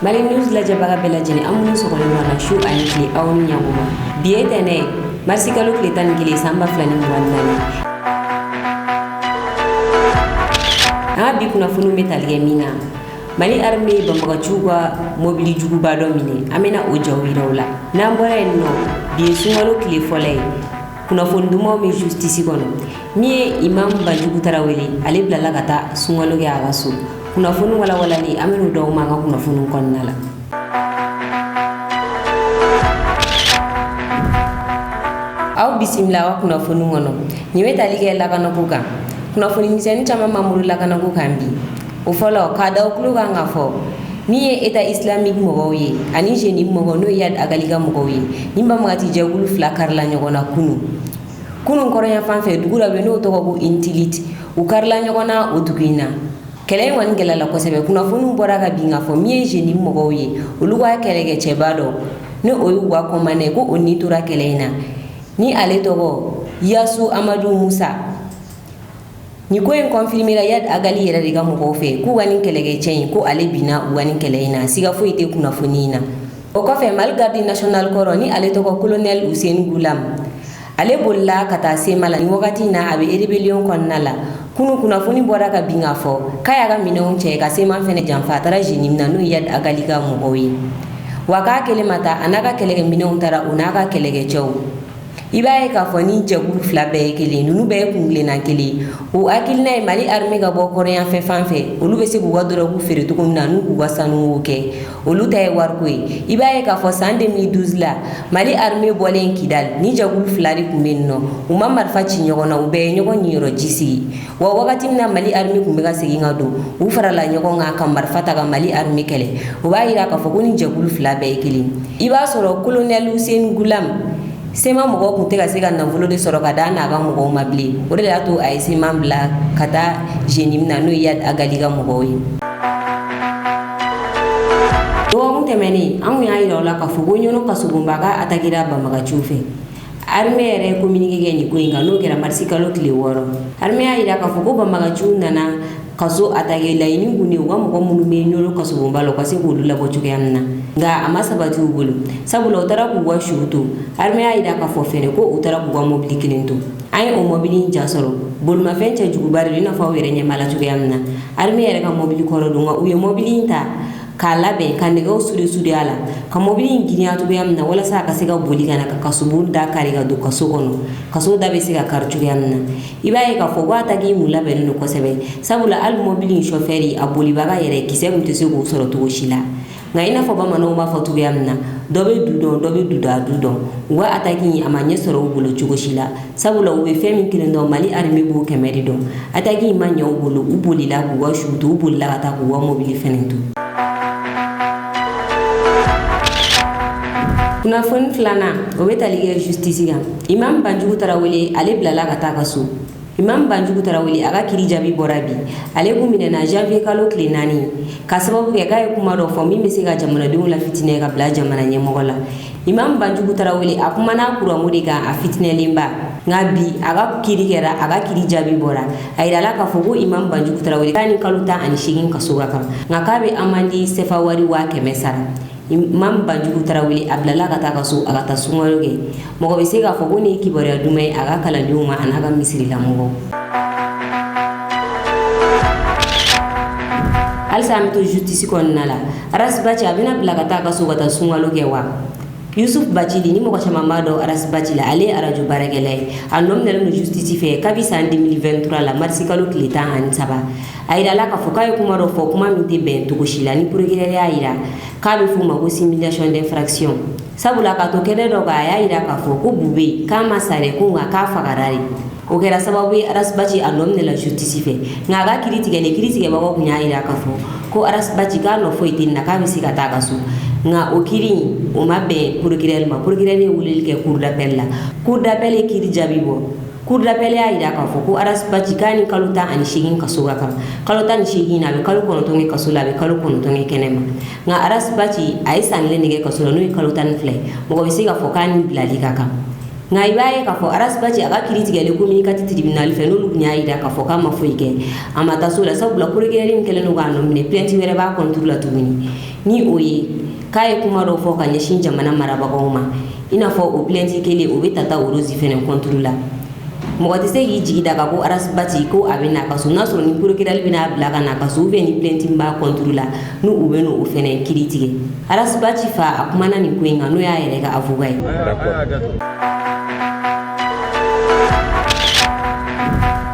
Mali news la jabaga bela jini amunu sokole wana shu anikli awni nyanguma biye tene marsikalo kletan gili samba flani mwanani bi kuna funu metal gemina Mali arme bambaga chuga mobili jugu bado mine amena ojawira ula nambora enno biye sungalo kle folay kuna fondumo me justice kono mie imam banjugu taraweli ale blala kata sungalo ge agasu kuna fonu wala ni amenu do manga kuna fonu konnala aw bismillah wa kuna fonu ngono niwe talige la kana kuka kuna fonu miseni chama mamuru la kana kukambi o folo kada okulu ganga fo miye eta islamic mogoye ani jeni mogo no yad agaliga mogoye nimba magati jagulu flakar la nyogona kunu koronya fanfe dugura be no to ko intilit ukarla nyogona otukina kele wan gela la kosebe kuna funu boraga binga fo miye jeni mogoye uluwa kelege chebado ne oyuwa komane ko onitura kelena ni ale togo yasu amadu musa ni ko en confirmera yad agali yera diga mo fe ku wani kelege chen ko ale bina wani keleina siga fo ite kuna funina o ko fe mal garde national koroni ale togo colonel Hussein Gulam ale bolla kata se mala ni wakati na abe rebellion konnala kunu kuna funi boraga binga fo kaya ga minon che ka se man fene jamfa tara jinim na no yad agali ga mo oyi waka kele mata anaka kelege minon tara unaka kelege chew ibaye ka foni jagul flabe kele nunu be kungle na kele o akilna mali arme ga bo korean fe fanfe olu be se bu wadoro ku fere to kunna nu ku wasanu oke olu tay warkoi ibaye ka fo sande 2012 la mali arme bolen kidal ni jagul flari kumenno o mamar fachi nyogona o be nyogo nyiro jisi wa wakati na mali arme kumbe ga segi ngado u farala nyogo nga kambar fata ga mali arme kele o bayira ka fo kuni jagul flabe kele iba soro colonel Hussein Gulam sema mogo kuntega sega na volo de soroka dana ga mogo mabli ore la to ay sema bla kata jenim na no yad agaliga mogo yi do on temeni amu ya ilo la ka fugo nyono ka sugumba ga atagira ba maga chufe arme re communique ge ni ko inga no kera marsikalo kli woro arme ya ira ka fugo ba maga chuna na kaso atage la ini guni wa mo munu me nyolo kaso bombalo kwase bulu la bochuke amna nga amasabatu bulu sabula utara ku wa shuto arme aida ka fofene ko utara ku wa mobili kilinto ay o mobili njasoro bulu ma fencha jugu bari na fa were nya mala chuke amna arme yere ka mobili koro dunga uye mobili nta kala be kanega usuri ala ka mobili ngini atu be amna wala sa ka sega boli kana ka kasubul da kari ga do kaso kono kaso da be sega karchu amna ibaye ka fo wata gi mula be no ko sebe sabula al mobili chauffeur aboli baga yere kise mute se go soro to shila nga ina fo ba mano ma fotu amna dobe dudon wa ataki amanye soro bulo chugo shila sabula ube femi kilendo mali arme bu kemeri do ataki manyo bulo ubuli la bu wa shutu ubuli la ata ku wa mobili fenentu kuna fon flana o betalige justice ga imam banjugu tarawele ale blala kata kaso imam banjugu tarawele aga kiri jabi borabi ale gumine na janvier kalo klenani kasababu ke kay kuma do fo mi misiga jamana dum la fitine ga bla jamana nyemogola imam banjugu tarawele akuma na kura modiga a fitine limba ngabi aga kiri kera aga kiri jabi bora ayira la ka fogo imam banjugu tarawele kani kaluta ani shigin kasuga kam ngakabe amandi sefawari wa kemesara imam banjugu tarawele ablala kata kaso agata sungaloge mogo be sega fogo ni kibore dumay aga kala duma anaga misiri la mogo alsa amto justice konnala aras bachi abina blakata kaso gata sungaloge wa Yusuf Bachili ni mogo chama mado aras Bachila ale araju baregele anom nelo no justice fe kabisa en 2023 la marsikalo kleta an saba aira la ka fokayo kuma ro fo kuma mite ben to goshila ni purigere aira ka be fuma go simulation d'infraction sabula ka to kede do ga aira ka fo ko bube kama sare ko nga ka fagarari o kera sababu aras Bachi anom nelo justice fe ngaga kritige bago kunya aira ka fo ko aras Bachi ka no fo itin na ka bisi ka tagasu nga okiri o mabbe purgirel wulil ke cour d'appel e kiri jabibo cour d'appel ya ida ka foko aras Bachi kani kaluta ani shigin kasuga kam kaluta ni shigina be kalu kono tonge kasula be kalu kono tonge kenema nga aras Bachi ay sangle nige kasula no kaluta ni fle mo ko bisiga fokani bladika kam ngai bae ka fo arasbaji aga kiritigele ko mi kati tribunal fe no lugnya ida ka fo kama fo ike amata sola sabula kurigere mkele no gano mine plainte were ba contrôle tuguni ni oye kai kuma do fo ka nyeshin jamana maraba ko ma ina fo o plainte kele o betata orozi fe ne contrôle mogati se yi jigi daga ko arasbaji ko abina ka so na so ni kurigere bina blaga na ka so be ni plainte ba contrôle no ube no o fe ne kiritige arasbaji fa akumana ni kuinga no ya yere ka avugai.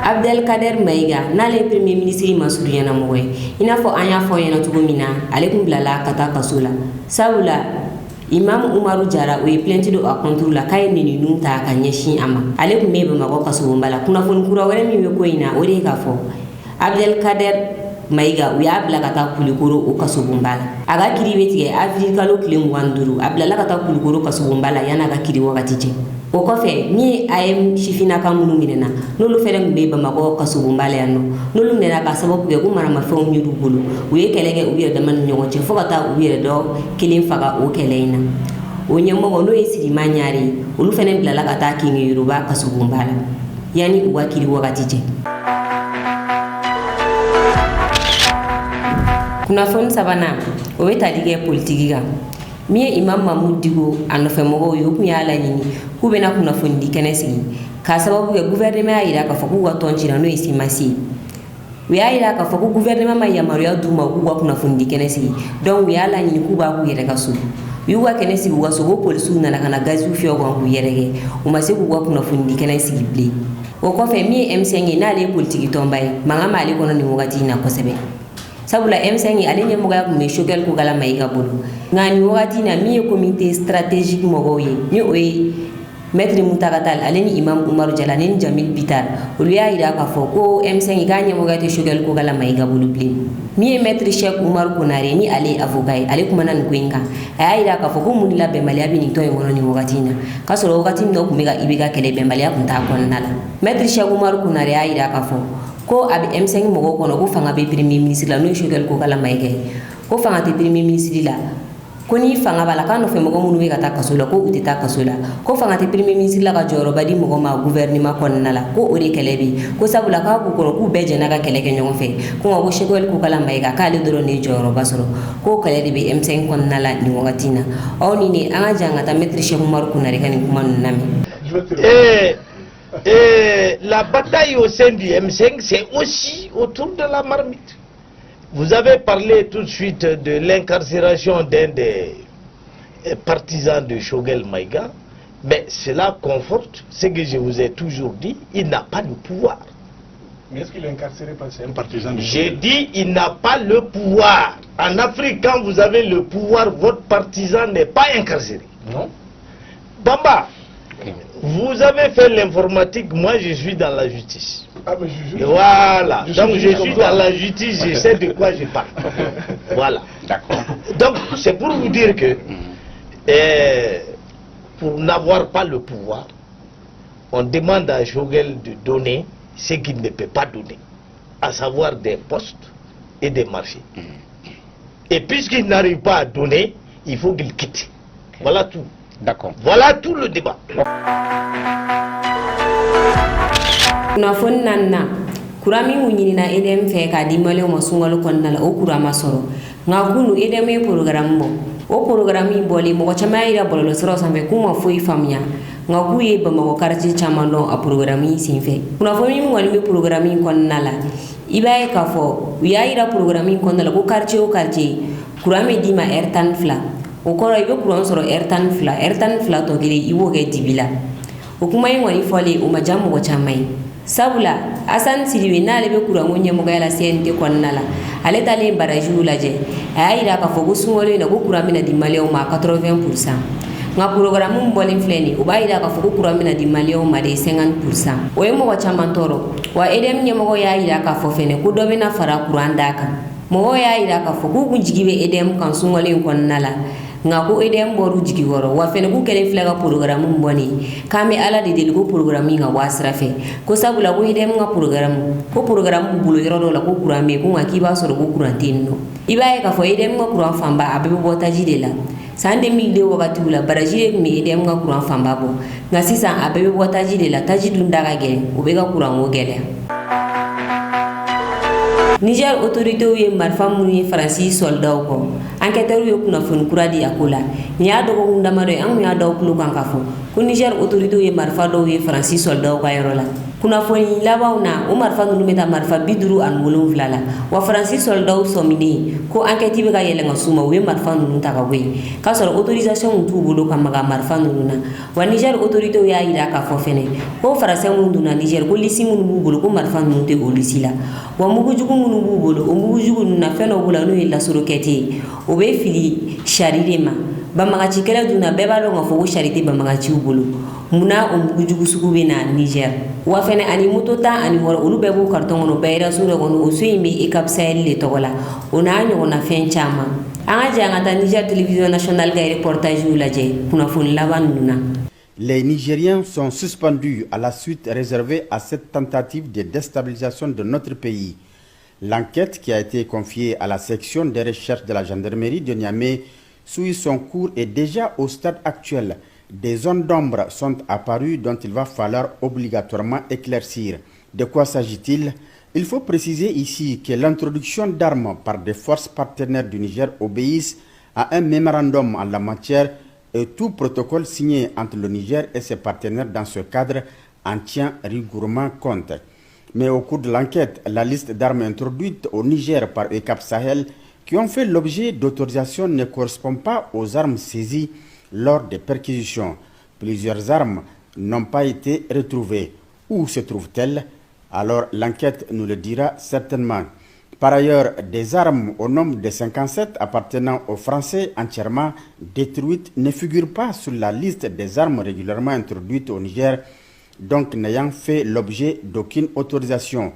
Abdelkader Maïga n'ale premier ministre Mansour Yana moye ina fo anya fo yana tugumina ale kun blala kata kasula sabula Imam Umaru Jara o plainte do a contre la kay ni nunta ka nyeshi ama ale kun mebe mako kaso mbala kuna fon kura wala mi ko ina o de ka fo Abdelkader Maïga o ya bla kata kulikoro o kaso mbala aga kiri betige Afrika lo kilem wanduru abla kata kulikoro kaso mbala yana ga kiri wakati je o kofe ni ayem shifina kamunu minena nolu fereng be bamako kasubu mbale yanno nolu mena ka sababu ke ko marama fe on yudu bulu o ye kelege o biere daman nyongo che fokata o biere do kilim faga o keleina o nyemo no esiri manyari olu fenen blala kata kingi yoruba kasubu mbala yani o wakiri wakati je kuna fon sabana o betalige politikiga Mie Imam Mahmoud Digo anofe mogo yoku ya ala nyini kubena kuna fundi kenesi ka sababu ke gouvernement ira ka foku watonchi na no isimasi we ira ka foku gouvernement ma ya mario duma ku kuna fundi kenesi donc we ala nyini kuba ku yere ka su yuwa kenesi ku waso go polisu na kana gazu fio ko ku yerege o mase ku kuna fundi kenesi ble o ko fe mie M5 na le politique tombay manga mali kono ni mugati na ko sebe sabula M5 alenye moga ku me shogel ku gala Maïga bolu ngani wakati na mi comité stratégique mogoye ni oye maître Mutagatal aleni Imam Umaru Jala ni Jamil Bitar oluya ira ka foko M5 ganye moga te shogel ku gala Maïga bolu blin mi maître Cheikh Umar Konare ni ale avocat ale kuma nan kuinga aya ira ka foko munila be mali abi ni to ngono ni wakati na kasoro wakati no kumega ibiga kele be mali akunta konnala maître Cheikh Umar Konare aya ira ka foko ko abi M5 mogo kono ko fanga be premier ministre la no shogel ko kala Maïga ko fanga te premier ministre la ko ni fanga bala kanu fe mogo munu be kata kasola ko utita kasola ko fanga te premier ministre la ka joro badi mogo ma gouvernement konna la ko ore kelebi ko sabula ka ko ko be jena ka keleke nyon fe ko ngo shogel ko kala Maïga ka le doro ni joro basoro ko kale be M5 konna la ni watina o ni ni anga janga ta maître Cheikh Umar Konare kan kuma nami la bataille au sein du M5, c'est aussi autour de la marmite. Vous avez parlé tout de suite de l'incarcération d'un des partisans de Shogel Maïga, mais cela conforte ce que je vous ai toujours dit, il n'a pas le pouvoir. Mais est-ce qu'il est incarcéré parce que c'est un partisan de J'ai dit, il n'a pas le pouvoir. En Afrique, quand vous avez le pouvoir, votre partisan n'est pas incarcéré. Non. Bamba, vous avez fait l'informatique, moi je suis dans la justice. Ah, mais voilà, donc je suis dans la justice, je sais de quoi je parle. Voilà. D'accord. Donc c'est pour vous dire que pour n'avoir pas le pouvoir, on demande à Shogel de donner ce qu'il ne peut pas donner, à savoir des postes et des marchés. Et puisqu'il n'arrive pas à donner, il faut qu'il quitte. Voilà tout. D'accord. Voilà tout le débat. Kuna fon nanna kurami wunyini na edem fe ka di male mo sungalo konnala o kurama soro nga kunu edem e program mo o program yi boli mo chama ira bolo soro sambe kuma foi famnya nga kuye ba mo karti chamando a program yi sinfe kuna fon mi ngol mi program yi konnala ibaye ka fo ya ira program yi konnala ko karti o karti kurami di ma ertan fla o koro ibe kuran soro ertan fla to gele iwo ge dibila o kuma yi ngoni fole o majamu go chamai sabula asan siriwe na lebe kurango nyemoga ya la CNT konnala ale tale baraju laje ayira ka fogo sungole na ko kuramina di maleo ma 80% nga programu mbolin fleni ubayira ka fogo kuramina di maleo ma de 50% o yemo wa chamantoro wa edem nyemogo ya ayira ka fofene ko dobe na fara kurandaka mo ya ayira ka fogo kunjigibe edem kan sungole konnala nga ko edem boru jigi woro wa fene ku kele flaga programme mboni kame ala de delu ko programme nga wasra fe ko sabula ko edem nga programme bulo yoro do la ko kurame ko nga kiba soro ko kurantinno ibaye ka fo edem nga kuran famba abebe botaji de la sande mi de wakati bula barajire mi edem nga kuran famba bo nga sisa abebe botaji de la taji dundaga gele obega kuran wo gele Niger autorité ye marfa muni Francis soldat ko enquêteur yo kuna fon kuradi akola ni ado ko ndamaro am ya daw kulu kan kafo ko Niger autorité ye marfa do ye Francis soldat ko ayrola kuna fon labawna o marfa ndu meta marfa biduru an wolum flala wa Francis soldat somini ko enquête be ga yele nga suma we marfa ndu taka we ka so autorisation tu bolo kam maga marfa ndu na wa Niger autorité ya ira ka fo fene ko farasa mundu na Niger ko lisi mundu bolo ko marfa ndu te o lisila wa mugu jugu mungu bolo o mugu jugu na feno bula no illa suroketi o be fili sharirema bamaga chikela duna beba lo ngafo sharite bamaga chi bolo muna o mugu jugu suku be na Niger wa fene ani mutota ani wor ulu bebu karton no beira suro gono o suimi e kapsel le togola ona nyo na fen chama anga janga ta Niger télévision nationale ga reportage la je kuna fun laban nuna. Les Nigériens sont suspendus à la suite réservée à cette tentative de déstabilisation de notre pays. L'enquête qui a été confiée à la section des recherches de la gendarmerie de Niamey suit son cours et déjà au stade actuel, des zones d'ombre sont apparues dont il va falloir obligatoirement éclaircir. De quoi s'agit-il? Il faut préciser ici que l'introduction d'armes par des forces partenaires du Niger obéissent à un mémorandum en la matière et tout protocole signé entre le Niger et ses partenaires dans ce cadre en tient rigoureusement compte. Mais au cours de l'enquête, la liste d'armes introduites au Niger par ECAP Sahel qui ont fait l'objet d'autorisation ne correspond pas aux armes saisies lors des perquisitions. Plusieurs armes n'ont pas été retrouvées. Où se trouvent-elles? Alors l'enquête nous le dira certainement. Par ailleurs, des armes au nombre de 57 appartenant aux Français entièrement détruites ne figurent pas sur la liste des armes régulièrement introduites au Niger, donc n'ayant fait l'objet d'aucune autorisation.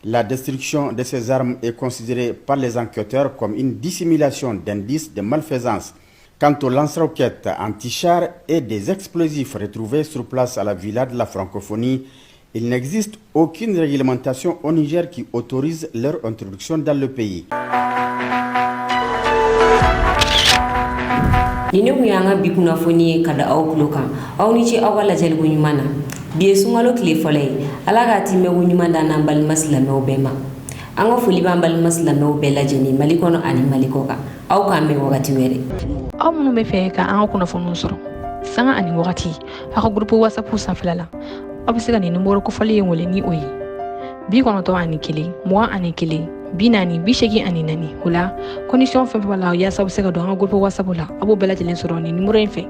La destruction de ces armes est considérée par les enquêteurs comme une dissimulation d'indices de malfaisance. Quant aux lance-roquettes anti-chars et des explosifs retrouvés sur place à la Villa de la Francophonie, il n'existe aucune réglementation au Niger qui autorise leur introduction dans le pays. Dine kuyanga bikuna foni kada aw kloka aw ni ci awala jel bu nyumana biye sungalo kle folay ala ga timme bu nyumanda nambal maslame obema anga fuli bambal maslame obela jeni malikono ani malikoka aw ka me wagati were aw munu be fe ka anga kuna fonu soro sanga ani wagati aka groupe WhatsApp sanfilala obisega ni numero ko fali ngole ni oyi bi kono to ani kili moi ani kili binani bisheki ani nani hula condition fe wala ya sabu sega do anga groupe WhatsApp la abo bela jelen soro ni numero en fe